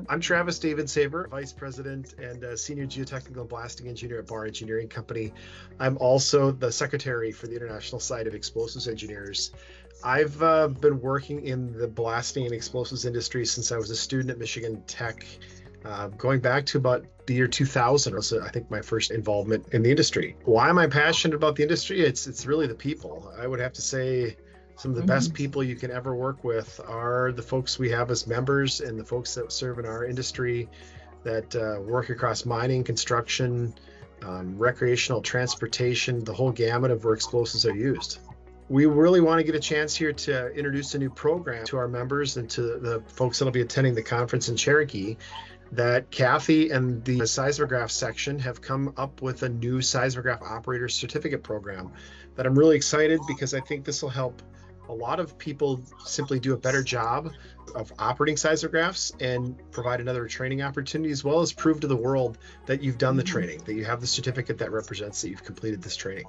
I'm Travis Davidsavor, Vice President and Senior Geotechnical and Blasting Engineer at Barr Engineering Company. I'm also the Secretary for the International Society of Explosives Engineers. I've been working in the blasting and explosives industry since I was a student at Michigan Tech, going back to about the year 2000 was, I think, my first involvement in the industry. Why am I passionate about the industry? It's really the people. I would have to say some of the best people you can ever work with are the folks we have as members and the folks that serve in our industry that work across mining, construction, recreational transportation, the whole gamut of where explosives are used. We really want to get a chance here to introduce a new program to our members and to the folks that'll be attending the conference in Cherokee, that Cathy and the Seismograph section have come up with a new Seismograph Operator Certificate program that I'm really excited because I think this will help a lot of people simply do a better job of operating seismographs and provide another training opportunity, as well as prove to the world that you've done the training, that you have the certificate that represents that you've completed this training.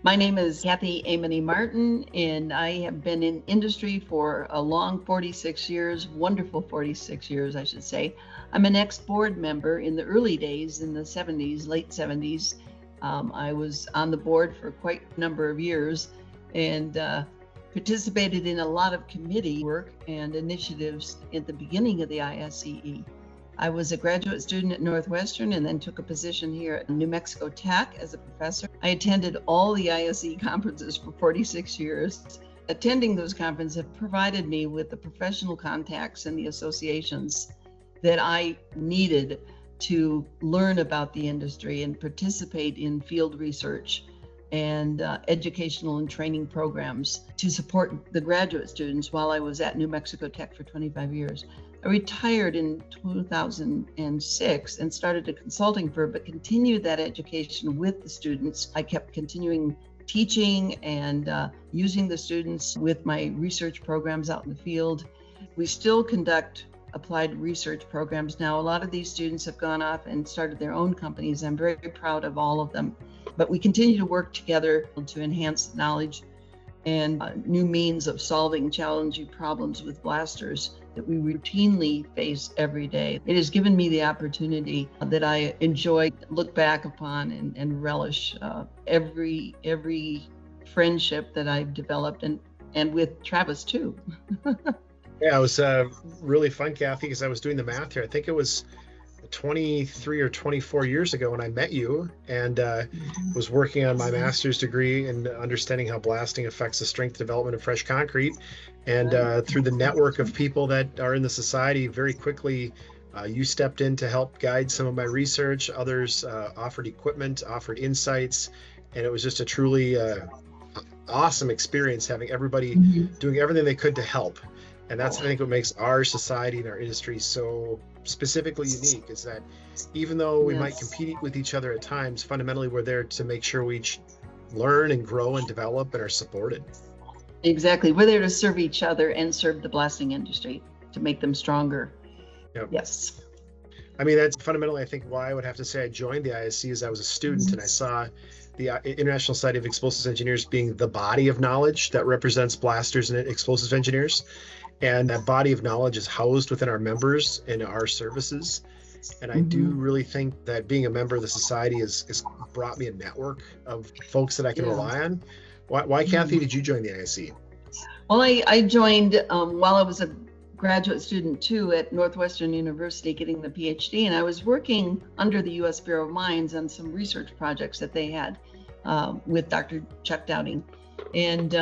My name is Cathy Aimone Martin, and I have been in industry for a long 46 years, wonderful 46 years, I should say. I'm an ex-board member in the early days, in the 70s, late 70s. I was on the board for quite a number of years and participated in a lot of committee work and initiatives at the beginning of the ISEE. I was a graduate student at Northwestern and then took a position here at New Mexico Tech as a professor. I attended all the ISEE conferences for 46 years. Attending those conferences have provided me with the professional contacts and the associations that I needed to learn about the industry and participate in field research and educational and training programs to support the graduate students while I was at New Mexico Tech for 25 years. I retired in 2006 and started a consulting firm, but continued that education with the students. I kept continuing teaching and using the students with my research programs out in the field. We still conduct applied research programs now. A lot of these students have gone off and started their own companies. I'm very proud of all of them. But we continue to work together to enhance knowledge and new means of solving challenging problems with blasters that we routinely face every day. It has given me the opportunity that I enjoy, look back upon and relish every friendship that I've developed and with Travis too. Yeah, it was really fun, Cathy, because I was doing the math here. I think it was 23 or 24 years ago when I met you and was working on my master's degree in understanding how blasting affects the strength development of fresh concrete. And through the network of people that are in the society, very quickly you stepped in to help guide some of my research. Others offered equipment, offered insights, and it was just a truly awesome experience having everybody doing everything they could to help. And that's, I think, what makes our society and our industry so specifically unique, is that even though we might compete with each other at times, fundamentally we're there to make sure we each learn and grow and develop and are supported. Exactly. We're there to serve each other and serve the blasting industry to make them stronger. Yep. Yes. I mean, that's fundamentally, I think, why I would have to say I joined the ISEE is I was a student and I saw the International Society of Explosives Engineers being the body of knowledge that represents blasters and explosives engineers. And that body of knowledge is housed within our members and our services. And I do really think that being a member of the society has brought me a network of folks that I can rely on. Why Cathy, did you join the ISEE? Well, I joined while I was a graduate student too at Northwestern University getting the PhD, and I was working under the U.S. Bureau of Mines on some research projects that they had with Dr. Chuck Dowding. And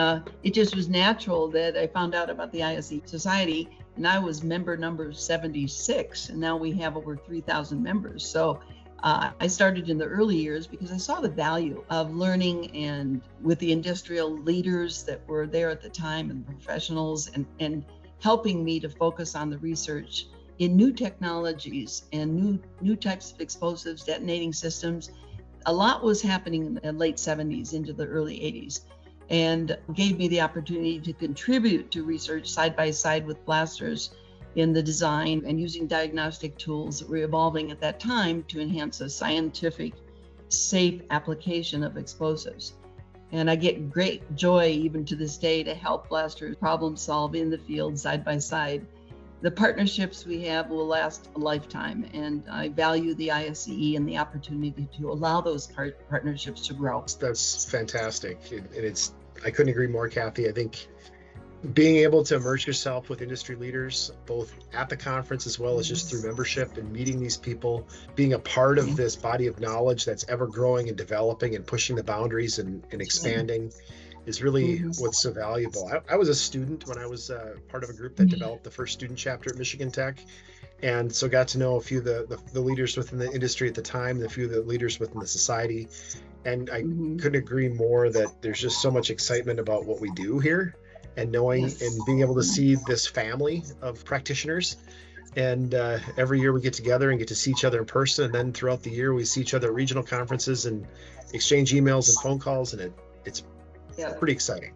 it just was natural that I found out about the ISEE Society, and I was member number 76, and now we have over 3,000 members. So I started in the early years because I saw the value of learning and with the industrial leaders that were there at the time and professionals and helping me to focus on the research in new technologies and new types of explosives, detonating systems. A lot was happening in the late 70s into the early 80s. And gave me the opportunity to contribute to research side by side with blasters in the design and using diagnostic tools that were evolving at that time to enhance a scientific, safe application of explosives. And I get great joy even to this day to help blasters problem solve in the field side by side The partnerships we have will last a lifetime, and I value the ISEE and the opportunity to allow those partnerships to grow. That's fantastic. And I couldn't agree more, Cathy. I think being able to immerse yourself with industry leaders, both at the conference as well as just through membership and meeting these people, being a part of this body of knowledge that's ever growing and developing and pushing the boundaries and expanding is really what's so valuable. I was a student when I was part of a group that developed the first student chapter at Michigan Tech. And so got to know a few of the leaders within the industry at the time, a few of the leaders within the society. And I couldn't agree more that there's just so much excitement about what we do here, and knowing and being able to see this family of practitioners. And every year we get together and get to see each other in person. And then throughout the year, we see each other at regional conferences and exchange emails and phone calls. And it's pretty exciting.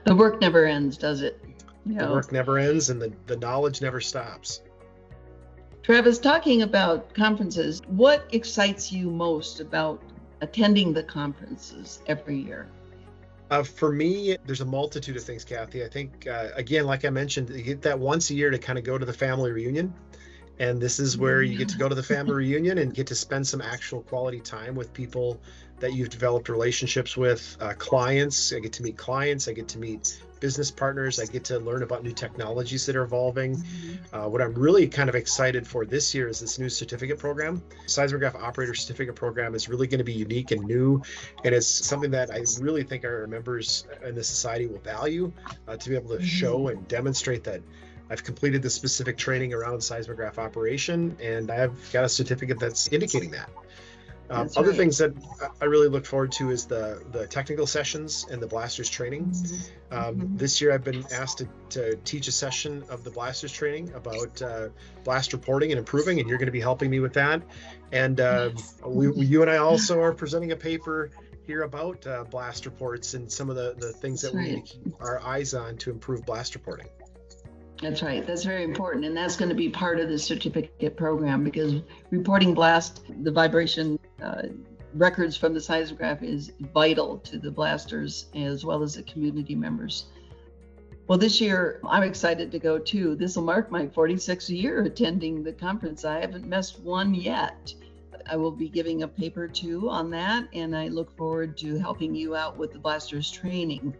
The work never ends, does it? The work never ends, and the knowledge never stops. Travis, talking about conferences, what excites you most about attending the conferences every year? For me, there's a multitude of things, Cathy. I think, again, like I mentioned, you get that once a year to kind of go to the family reunion. And this is where you get to go to the family reunion and get to spend some actual quality time with people that you've developed relationships with, clients. I get to meet clients. I get to meet business partners. I get to learn about new technologies that are evolving. What I'm really kind of excited for this year is this new certificate program. Seismograph Operator Certificate Program is really going to be unique and new, and it's something that I really think our members in the society will value, to be able to show and demonstrate that I've completed the specific training around seismograph operation, and I've got a certificate that's indicating that. Other things that I really look forward to is the technical sessions and the blasters training. This year I've been asked to teach a session of the blasters training about blast reporting and improving, and you're going to be helping me with that. And you and I also are presenting a paper here about blast reports and some of the things that we need to keep our eyes on to improve blast reporting. That's right. That's very important. And that's going to be part of the certificate program, because reporting blast, the vibration records from the seismograph is vital to the blasters as well as the community members. Well, this year I'm excited to go too. This will mark my 46th year attending the conference. I haven't missed one yet. I will be giving a paper too on that, and I look forward to helping you out with the blasters training.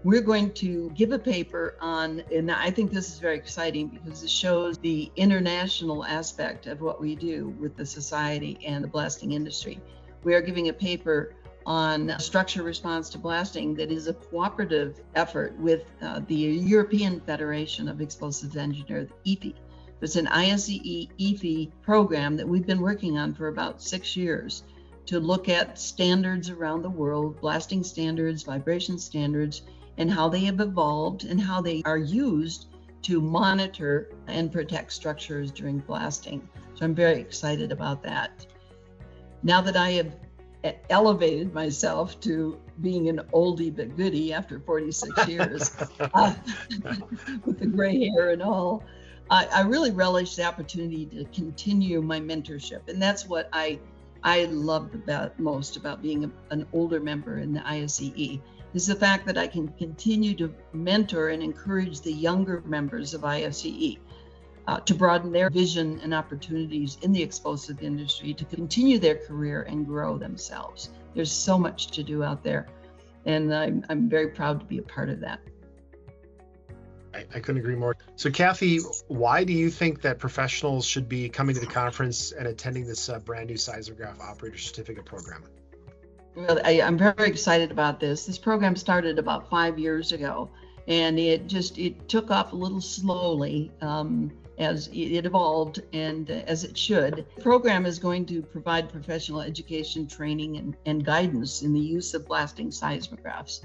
We're going to give a paper on, and I think this is very exciting because it shows the international aspect of what we do with the society and the blasting industry. We are giving a paper on structure response to blasting that is a cooperative effort with the European Federation of Explosives Engineers, EFE. It's an ISEE EFE program that we've been working on for about 6 years to look at standards around the world, blasting standards, vibration standards, and how they have evolved and how they are used to monitor and protect structures during blasting. So I'm very excited about that. Now that I have elevated myself to being an oldie but goodie after 46 years, with the gray hair and all, I really relish the opportunity to continue my mentorship. And that's what I love most about being an older member in the ISEE. Is the fact that I can continue to mentor and encourage the younger members of ISEE to broaden their vision and opportunities in the explosive industry, to continue their career and grow themselves. There's so much to do out there, and I'm very proud to be a part of that. I couldn't agree more. So Cathy, why do you think that professionals should be coming to the conference and attending this brand new Seismograph Operator Certificate Program? Well, I'm very excited about this. This program started about 5 years ago, and it took off a little slowly as it evolved and as it should. The program is going to provide professional education, training, and guidance in the use of blasting seismographs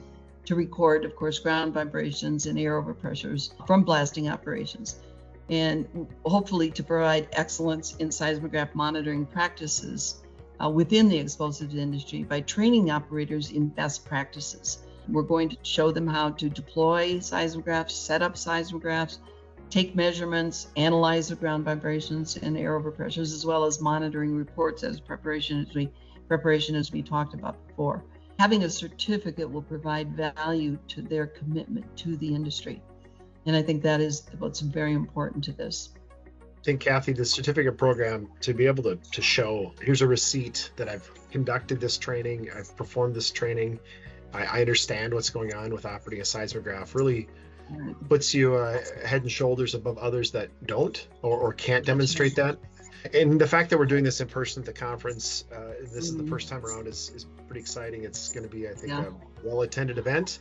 to record, of course, ground vibrations and air overpressures from blasting operations, and hopefully to provide excellence in seismograph monitoring practices within the explosives industry by training operators in best practices. We're going to show them how to deploy seismographs, set up seismographs, take measurements, analyze the ground vibrations and air overpressures, as well as monitoring reports as preparation as we talked about before. Having a certificate will provide value to their commitment to the industry. And I think that is what's very important to this. I think, Cathy, the certificate program, to be able to show, here's a receipt that I've conducted this training, I've performed this training, I understand what's going on with operating a seismograph, really puts you head and shoulders above others that don't or can't demonstrate that. And the fact that we're doing this in person at the conference, this is the first time around, is pretty exciting. It's going to be, I think, a well-attended event.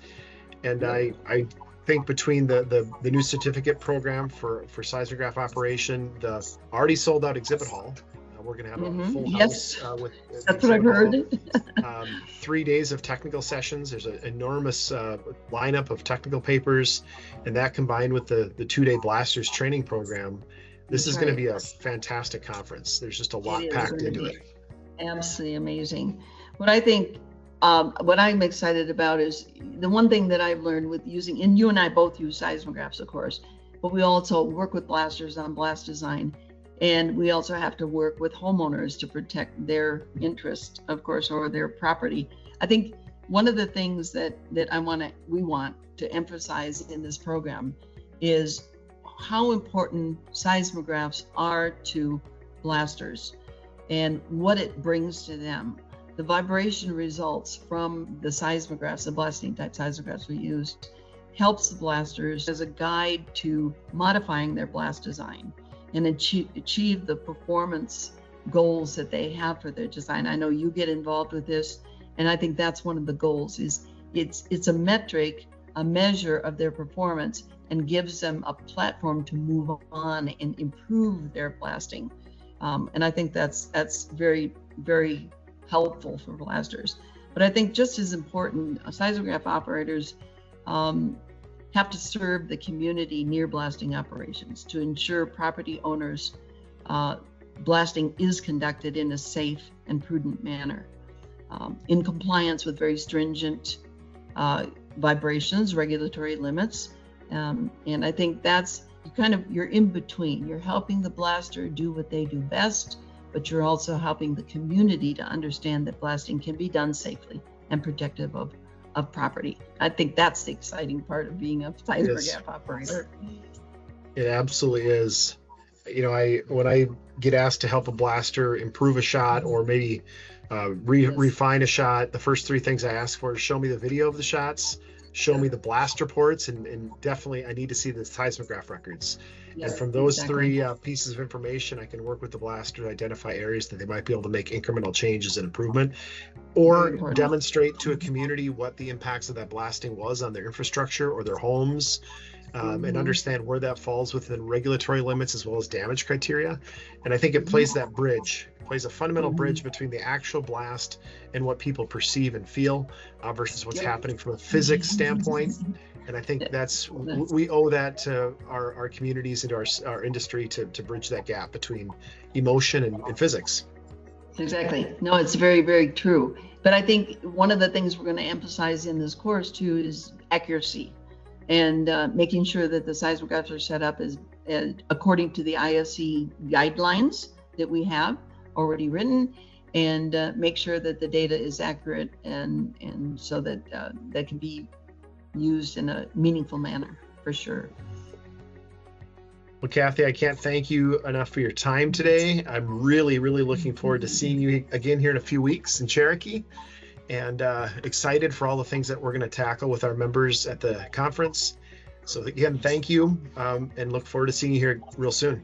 And I think between the new certificate program for seismograph operation, the already sold out exhibit hall, we're going to have a full house with that's what I've heard. 3 days of technical sessions. There's an enormous lineup of technical papers, and that combined with the 2-day blasters training program, this is going to be a fantastic conference. There's just a lot packed into it. Absolutely amazing. What I think, what I'm excited about is the one thing that I've learned with using, and you and I both use seismographs, of course, but we also work with blasters on blast design. And we also have to work with homeowners to protect their interest, of course, or their property. I think one of the things that we want to emphasize in this program is how important seismographs are to blasters and what it brings to them. The vibration results from the seismographs, the blasting type seismographs we use, helps the blasters as a guide to modifying their blast design and achieve the performance goals that they have for their design. I know you get involved with this, and I think that's one of the goals. Is it's a metric, a measure of their performance, and gives them a platform to move on and improve their blasting. And I think that's very, very helpful for blasters. But I think just as important, seismograph operators have to serve the community near blasting operations to ensure property owners blasting is conducted in a safe and prudent manner in compliance with very stringent vibrations, regulatory limits. And I think that's you're in between. You're helping the blaster do what they do best, but you're also helping the community to understand that blasting can be done safely and protective of property. I think that's the exciting part of being a seismograph operator. It absolutely is. You know, when I get asked to help a blaster improve a shot or maybe refine a shot, the first 3 things I ask for is show me the video of the shots, show me the blast reports, and definitely I need to see the seismograph records. Yes, and from those 3 pieces of information, I can work with the blaster to identify areas that they might be able to make incremental changes and improvement, or demonstrate to a community what the impacts of that blasting was on their infrastructure or their homes, and understand where that falls within regulatory limits as well as damage criteria. And I think it plays that bridge, plays a fundamental bridge between the actual blast and what people perceive and feel versus what's happening from a physics standpoint. And I think we owe that to our communities and to our industry to bridge that gap between emotion and physics. Exactly. No, it's very, very true. But I think one of the things we're going to emphasize in this course too is accuracy, and making sure that the seismographs are set up as according to the ISEE guidelines that we have already written, and make sure that the data is accurate and so that that can be used in a meaningful manner, for sure. Well, Cathy, I can't thank you enough for your time today. I'm really, really looking forward to seeing you again here in a few weeks in Cherokee, and excited for all the things that we're going to tackle with our members at the conference. So again, thank you, and look forward to seeing you here real soon.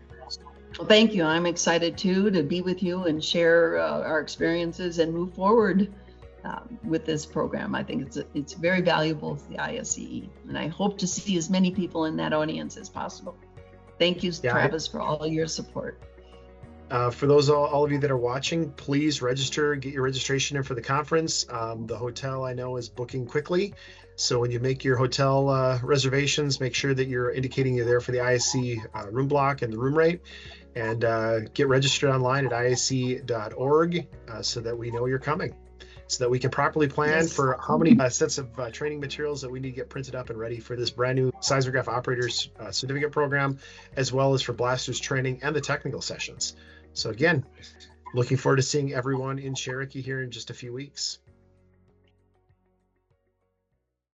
Well, thank you. I'm excited too to be with you and share our experiences and move forward with this program. I think it's very valuable to the ISEE, and I hope to see as many people in that audience as possible. Thank you, Travis, for all your support. For those all of you that are watching, please register, get your registration in for the conference. The hotel I know is booking quickly, so when you make your hotel reservations, make sure that you're indicating you're there for the ISEE room block and the room rate, and get registered online at isee.org so that we know you're coming, so that we can properly plan for how many sets of training materials that we need to get printed up and ready for this brand new seismograph operators certificate program, as well as for blasters training and the technical sessions. So again, looking forward to seeing everyone in Cherokee here in just a few weeks.